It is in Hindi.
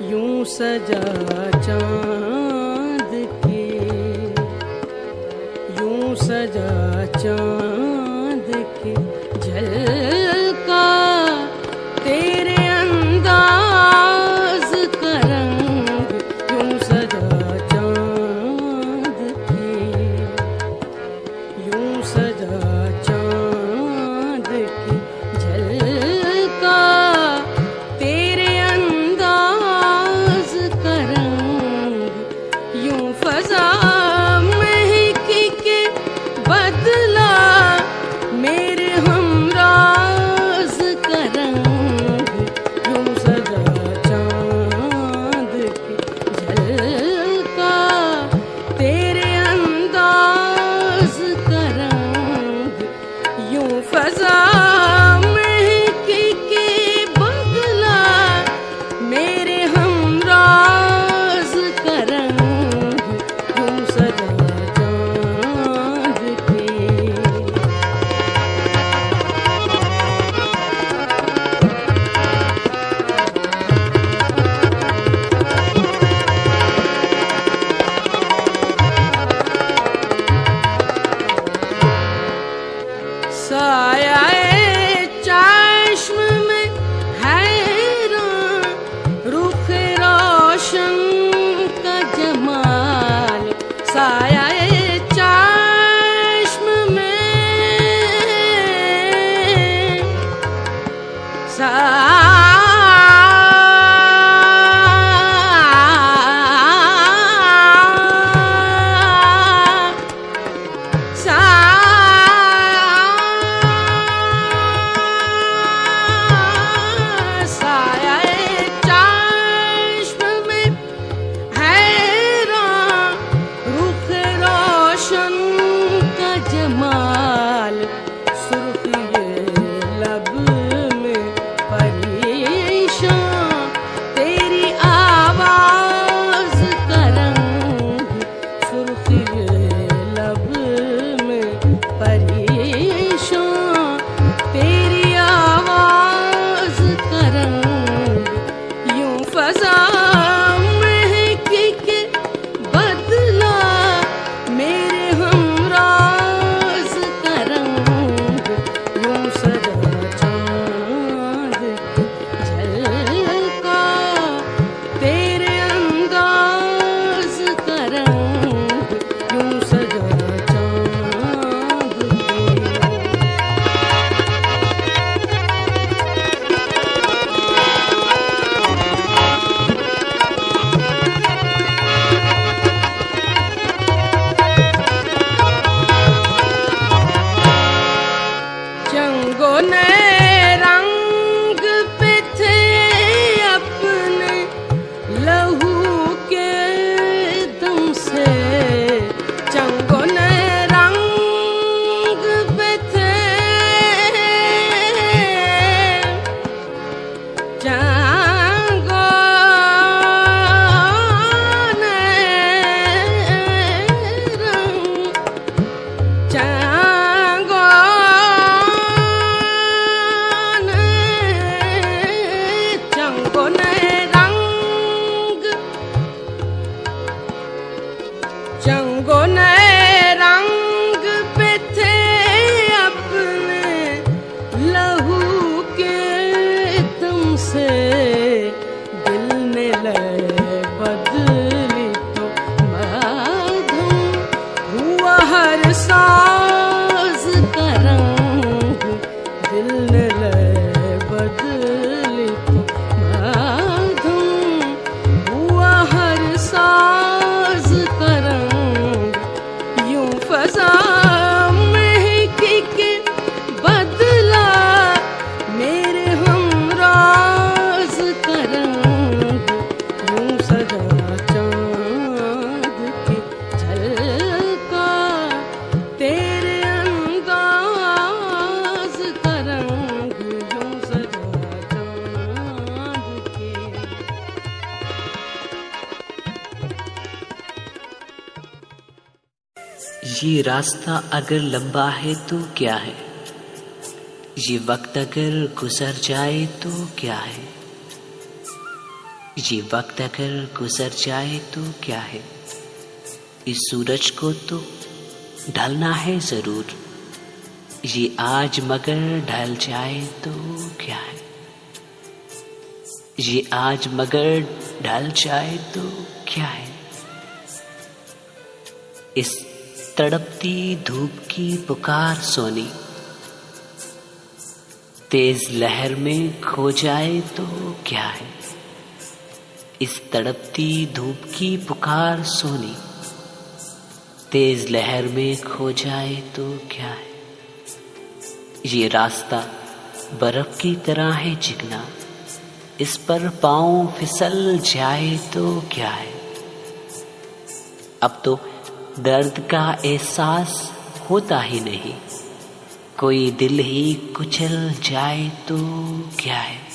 यूं सजा चांद के, यूं सजा चांद के झलका तेरे अंदाज का रंग। यूं सजा चांद के, यूं सजा चांद के झलका तेरे अंदाज का रंग। यूं फजा महकी के बदला मेरे हमराज का रंग। यूं सजा चांद के झलका तेरे अंदाज का रंग। यूं फजा महकी के बदला मेरे हमराज का रंग। यूं सजा चांद के। साया चश्म में हैरान रुख रोशन का जमाल। साया चश्म में जमाल। सुर्खिए लब में परेशान तेरी आवाज का रंग। सुर्खिए लब में परेशान तेरी आवाज का रंग। यूं फजा महकी के बदला मेरे हमराज का रंग। ये रास्ता अगर लंबा है तो क्या है, ये वक्त अगर गुजर जाए तो क्या है, ये वक्त अगर गुजर जाए तो क्या है। इस सूरज को तो ढलना है जरूर, ये आज मगर ढल जाए तो क्या है, ये आज मगर ढल जाए तो क्या है। इस तड़पती धूप की पुकार सोनी तेज लहर में खो जाए तो क्या है। इस तड़पती धूप की पुकार सोनी तेज लहर में खो जाए तो क्या है। ये रास्ता बर्फ की तरह है चिकना, इस पर पाँव फिसल जाए तो क्या है। अब तो दर्द का एहसास होता ही नहीं, कोई दिल ही कुचल जाए तो क्या है।